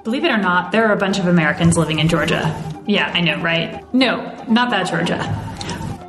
Believe it or not, there are a bunch of Americans living in Georgia. Yeah, I know, right? No, not that Georgia.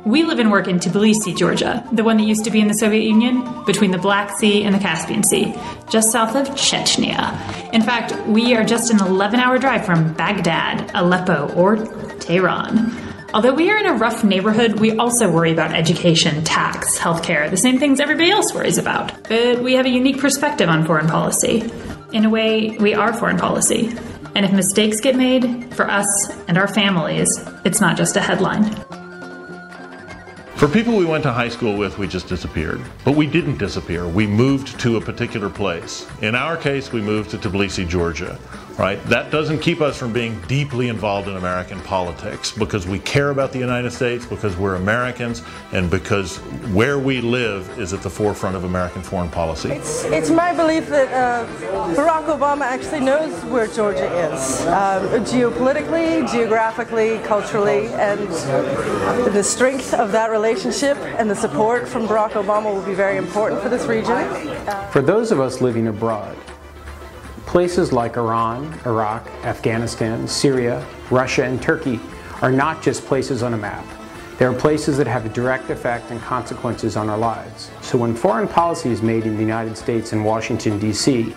We live and work in Tbilisi, Georgia, the one that used to be in the Soviet Union, between the Black Sea and the Caspian Sea, just south of Chechnya. In fact, we are just an 11-hour drive from Baghdad, Aleppo, or Tehran. Although we are in a rough neighborhood, we also worry about education, tax, healthcare, the same things everybody else worries about. But we have a unique perspective on foreign policy. In a way, we are foreign policy. And if mistakes get made, for us and our families, it's not just a headline. For people we went to high school with, we just disappeared. But we didn't disappear. We moved to a particular place. In our case, we moved to Tbilisi, Georgia. Right? That doesn't keep us from being deeply involved in American politics because we care about the United States, because we're Americans, and because where we live is at the forefront of American foreign policy. It's my belief that Barack Obama actually knows where Georgia is, geopolitically, geographically, culturally, and the strength of that relationship and the support from Barack Obama will be very important for this region. For those of us living abroad, places like Iran, Iraq, Afghanistan, Syria, Russia, and Turkey are not just places on a map. They are places that have a direct effect and consequences on our lives. So when foreign policy is made in the United States and Washington, D.C.,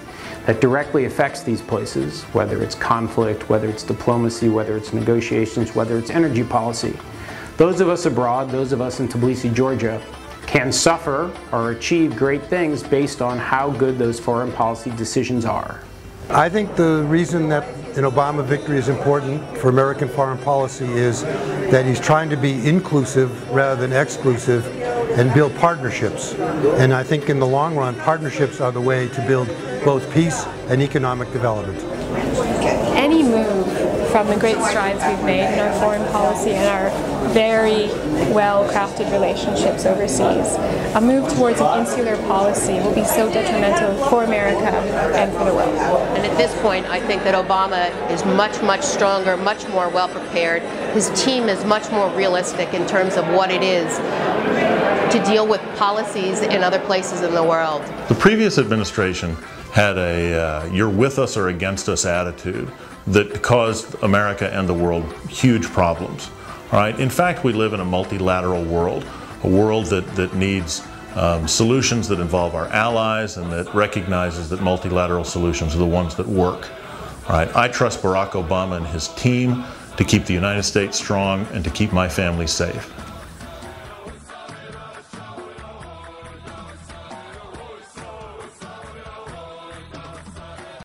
that directly affects these places, whether it's conflict, whether it's diplomacy, whether it's negotiations, whether it's energy policy, those of us abroad, those of us in Tbilisi, Georgia, can suffer or achieve great things based on how good those foreign policy decisions are. I think the reason that an Obama victory is important for American foreign policy is that he's trying to be inclusive rather than exclusive and build partnerships. And I think in the long run, partnerships are the way to build both peace and economic development. Any move from the great strides we've made in our foreign policy and our very well-crafted relationships overseas, a move towards an insular policy will be so detrimental for America and for the world. And at this point, I think that Obama is much, much stronger, much more well-prepared. His team is much more realistic in terms of what it is to deal with policies in other places in the world. The previous administration had a you're with us or against us attitude that caused America and the world huge problems. Right? In fact, we live in a multilateral world, a world that needs solutions that involve our allies and that recognizes that multilateral solutions are the ones that work. Right? I trust Barack Obama and his team to keep the United States strong and to keep my family safe.